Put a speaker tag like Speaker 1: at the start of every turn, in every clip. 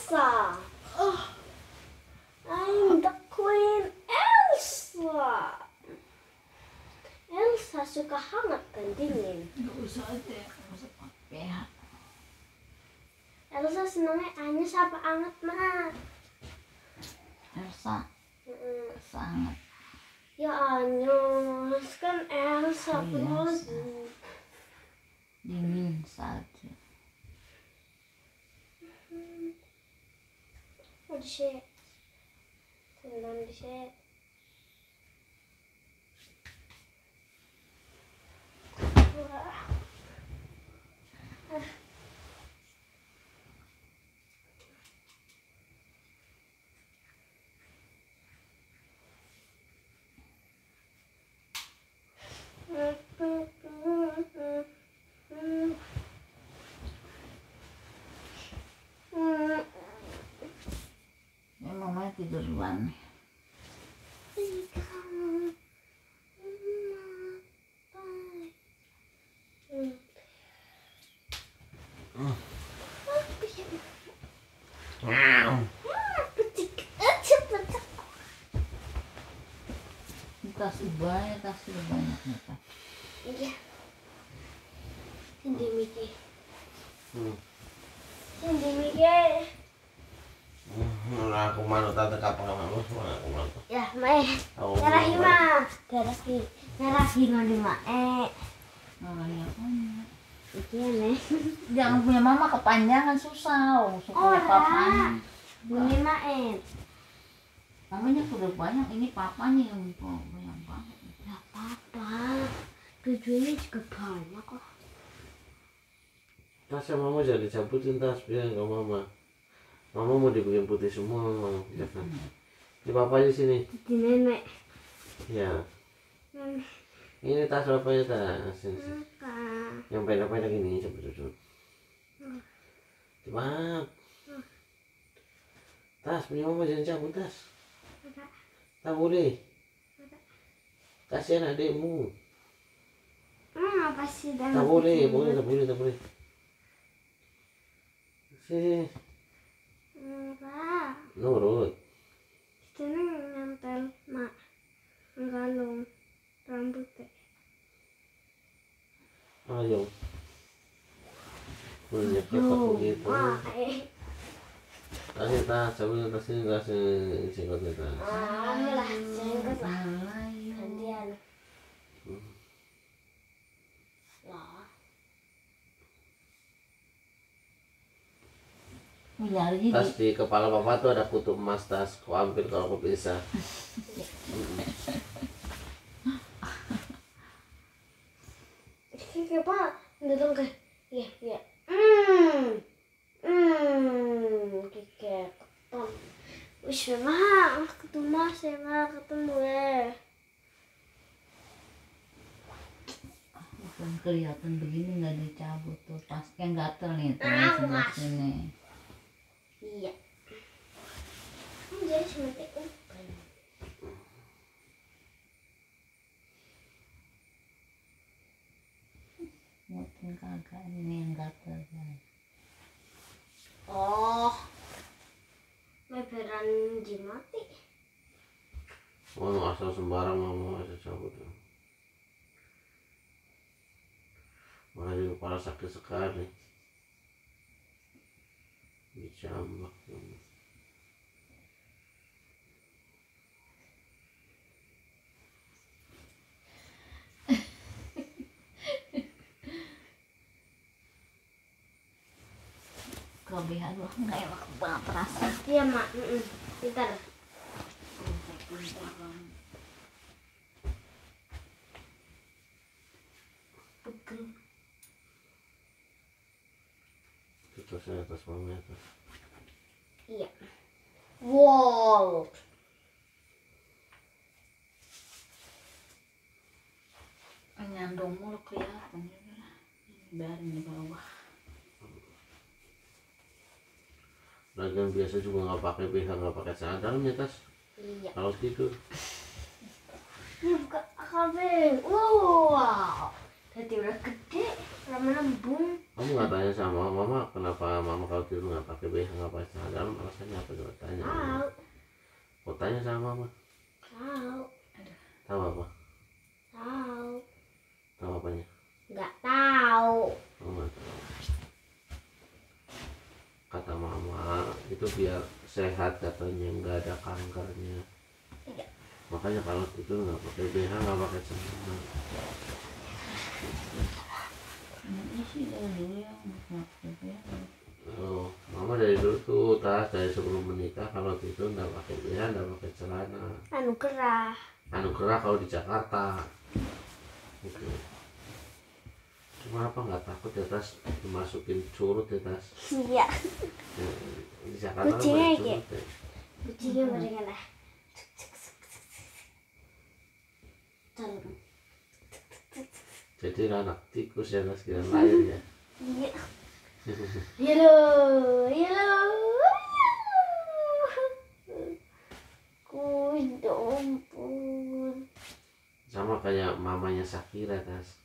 Speaker 1: Elsa. I'm the Queen Elsa. Elsa suka hangat dan dingin.
Speaker 2: Nggak usah deh, nggak usah pakai.
Speaker 1: Elsa senangnya anyes apa anget, Mak?
Speaker 2: Elsa sangat.
Speaker 1: Ya anyes kan Elsa
Speaker 2: Iya,
Speaker 1: Frozen.
Speaker 2: Dingin saja.
Speaker 1: Oh, di shade. Turn di shade.
Speaker 2: Ya mamanya tidur duluan. Tas banyak nih tas.
Speaker 1: Iya. Sindi Miki. Sindi Miki.
Speaker 3: Aku manut tante kapal kamu semua aku manut.
Speaker 1: Ya, Mae. Nyarahi mah. Nyarahi mandi Mae.
Speaker 2: Namanya apa?
Speaker 1: Iki nih.
Speaker 2: Jangan punya mama kepanjangan susah. Suka papanya.
Speaker 1: Buni Mae.
Speaker 2: Mamanya udah banyak, ini papanya yang banyak banget.
Speaker 1: Gak apa-apa. Tujuannya juga banyak kok.
Speaker 3: Tasnya mama jadi cabutin tas biar ke mama. Mama mau dibikin putih semua, mama. Jangan. Di papa di sini.
Speaker 1: Di nenek.
Speaker 3: Ya. Ini tas bapaknya tas. Sini. Yang pendek-pendek ini coba duduk. Cepat. Tas punya mama jangan cabut tas. Tak boleh. Kasihan adikmu.
Speaker 1: Apa sih dan?
Speaker 3: Tak boleh, tak boleh. Sini.
Speaker 1: Enggak.
Speaker 3: Nurut.
Speaker 1: Sini nempel mak nggalung rambutnya.
Speaker 3: Ayo. Punya cepat begitu. Kasih tas, coba tasnya kasih singkatnya tas.
Speaker 1: Lah, singkat lah. Gantian. Lah.
Speaker 2: Nyari
Speaker 3: Tas di kepala papa tuh ada kutub emas tas. Kau ambil kalau kau bisa.
Speaker 1: Ini apa? Ndodong ke. Iya. Kike ketemu. Wis memang ketemu ya.
Speaker 2: bukan kelihatan begini nggak dicabut tuh pas yang gatel nih sebelah sini.
Speaker 1: Iya. Jadi seperti uban.
Speaker 2: Mungkin kagak ini yang gatel kan.
Speaker 1: Oh. Meberan jimati.
Speaker 3: Oh, asal sembarang mau aja cabut. Makanya kepala sakit sekali. Dicambak.
Speaker 2: Kelebihan lo nggak enak banget rasa.
Speaker 1: Iya mak. Bentar. Pegel.
Speaker 3: Itu saya atas mama atas.
Speaker 1: Iya. Wow.
Speaker 2: Nyandung mulu kelihatan juga. Biarin di bawah.
Speaker 3: Lagian biasa juga nggak pakai BH, nggak pakai celana dalamnya tas.
Speaker 1: Iya.
Speaker 3: Kalau tidur.
Speaker 1: Ini buka KB. Wow. Tadi udah gede. lama nembung.
Speaker 3: Kamu nggak tanya sama mama kenapa mama kalau tidur nggak pakai BH nggak pakai celana dalam, alasannya apa? Coba tanya.
Speaker 1: Tahu.
Speaker 3: Mau tanya sama mama.
Speaker 1: Tahu.
Speaker 3: Tahu apa?
Speaker 1: Tahu.
Speaker 3: Tahu apanya?
Speaker 1: Nggak tahu.
Speaker 3: Oh, nggak tahu. Kata mama itu biar sehat katanya, nggak ada kankernya.
Speaker 1: Iya.
Speaker 3: Makanya kalau tidur nggak pakai BH nggak pakai celana.
Speaker 2: Ini sih dari dulu yang maksudnya.
Speaker 3: Oh, mama dari dulu tuh dari sebelum menikah kalau tidur nggak pakai BH nggak pakai celana.
Speaker 1: Anugerah.
Speaker 3: Anugerah kalau di Jakarta. Gitu. Cuma apa nggak takut ya Tas dimasukin curut ya Tas?
Speaker 1: Iya.
Speaker 3: Ya, di Jakarta kan
Speaker 1: Kucingnya
Speaker 3: banyak
Speaker 1: kayak-
Speaker 3: curut ya.
Speaker 1: Kucingnya barengan lah.
Speaker 3: Jadi anak tikus ya Tas kira lahir ya.
Speaker 1: Iya. Halo, halo. Kudompur.
Speaker 3: Sama kayak mamanya Shakira Tas.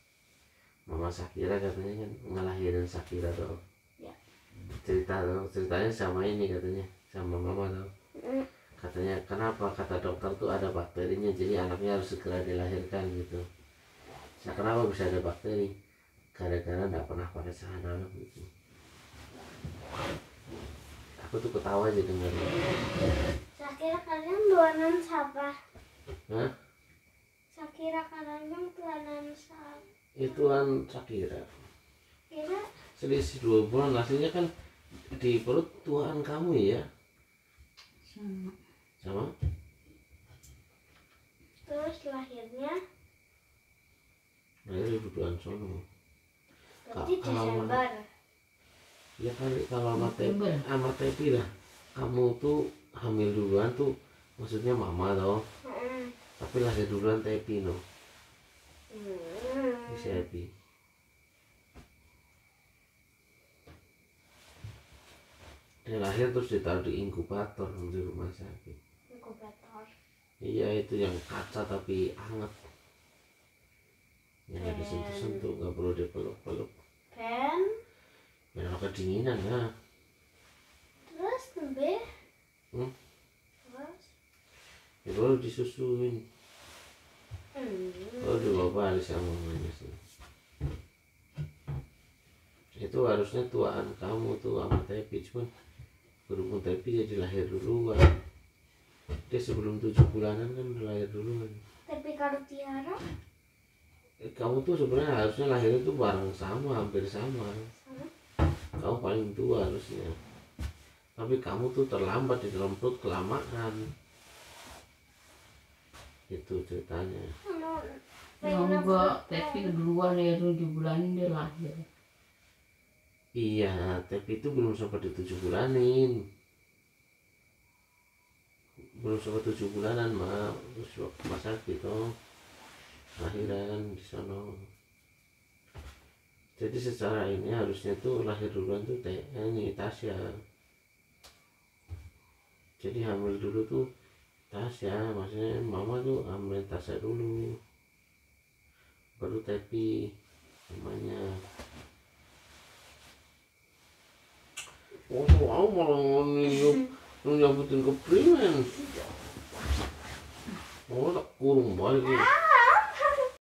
Speaker 3: Mama Shakira katanya kan ngelahirin Shakira tuh.
Speaker 1: Ya.
Speaker 3: Ceritanya sama ini katanya sama mama tuh. Katanya kenapa, kata dokter tuh ada bakterinya jadi anaknya harus segera dilahirkan gitu. Nah, kenapa bisa ada bakteri? Gara-gara nggak pernah pakai celana dalam gitu. Aku tuh ketawa aja dengerin.
Speaker 1: Sakira kalian tuanan siapa?
Speaker 3: Hah?
Speaker 1: Sakira kalian tuanan siapa?
Speaker 3: Ituan Shakira.
Speaker 1: Kira
Speaker 3: Selisih 2 bulan, aslinya kan di perut tuan kamu ya.
Speaker 2: Sama.
Speaker 3: Sama?
Speaker 1: terus lahirnya
Speaker 3: Lahir ibu tuan sono.
Speaker 1: berarti
Speaker 3: Kalau
Speaker 1: Desember.
Speaker 3: Ya kali kalau
Speaker 2: November.
Speaker 3: sama Tepi lah. Kamu tuh hamil duluan tuh, maksudnya mama toh.
Speaker 1: Heeh.
Speaker 3: Tapi lahir duluan Tepi no.
Speaker 1: Hmm.
Speaker 3: Si Tepi. Dia lahir terus ditaruh di inkubator di rumah sakit.
Speaker 1: Inkubator.
Speaker 3: Iya itu yang kaca tapi hangat. Yang nggak disentuh-sentuh, nggak perlu dipeluk-peluk.
Speaker 1: Pen.
Speaker 3: Biar kedinginan ya.
Speaker 1: Terus nembe.
Speaker 3: Hmm?
Speaker 1: Terus.
Speaker 3: Ya baru disusuin. Baru dibawa balik sama mamanya sih. Itu harusnya tuaan kamu tuh sama Tepi, cuman berhubung Tepi jadi lahir duluan. Dia sebelum 7 bulanan kan udah lahir duluan.
Speaker 1: Tapi kalau Tiara
Speaker 3: Kamu tuh sebenarnya harusnya lahirnya tuh bareng sama, hampir sama.
Speaker 1: sama
Speaker 3: Kamu paling tua harusnya. Tapi kamu tuh terlambat di dalam perut kelamaan. Itu ceritanya.
Speaker 2: Ya enggak, tapi keduluan ya 7 bulanin dia lahir.
Speaker 3: Iya, Tepi itu belum sempat di 7 bulanin. Belum sempat 7 bulanan, Mak. Terus rumah sakit toh. Lahiran di sana. Jadi secara ini harusnya tuh lahir duluan tuh ini Tasya. Jadi hamil dulu tuh Tasya, maksudnya mama tuh hamil Tasya dulu. Baru Tepi namanya. Oh, aku malah nyabutin ke primen. Oh, tak kurung balik.